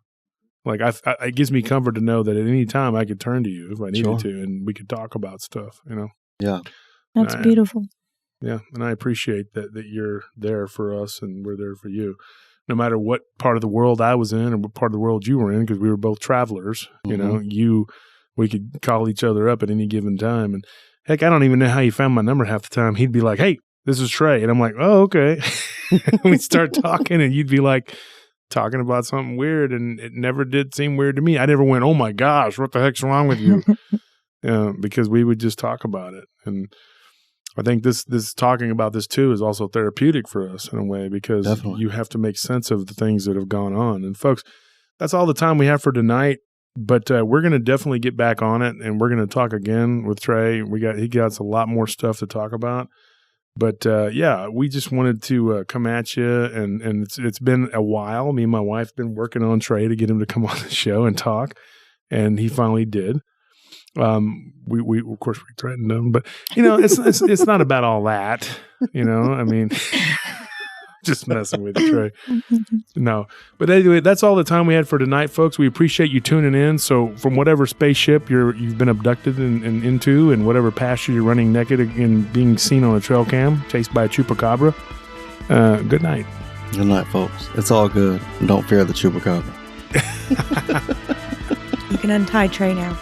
A: Like it gives me comfort to know that at any time I could turn to you if I needed to, and we could talk about stuff, you know?
B: Yeah.
C: That's beautiful.
A: Yeah. And I appreciate that you're there for us and we're there for you. No matter what part of the world I was in or what part of the world you were in, because we were both travelers, you know, we could call each other up at any given time. And heck, I don't even know how you found my number half the time. He'd be like, hey, this is Trey. And I'm like, oh, okay. We'd start talking and you'd be like talking about something weird. And it never did seem weird to me. I never went, oh my gosh, what the heck's wrong with you? Because we would just talk about it. And I think this talking about this too is also therapeutic for us in a way, because you have to make sense of the things that have gone on. And folks, that's all the time we have for tonight, but we're going to definitely get back on it, and we're going to talk again with Trey. He got a lot more stuff to talk about, but we just wanted to come at you, and it's been a while. Me and my wife have been working on Trey to get him to come on the show and talk, and he finally did. We of course we threatened them, but you know, it's not about all that, you know, I mean, just messing with you, Trey. No, but anyway, that's all the time we had for tonight, folks. We appreciate you tuning in. So from whatever spaceship you've been abducted and into, and whatever pasture you're running naked and being seen on a trail cam, chased by a chupacabra, good night.
B: Good night, folks. It's all good. Don't fear the chupacabra.
C: You can untie Trey now.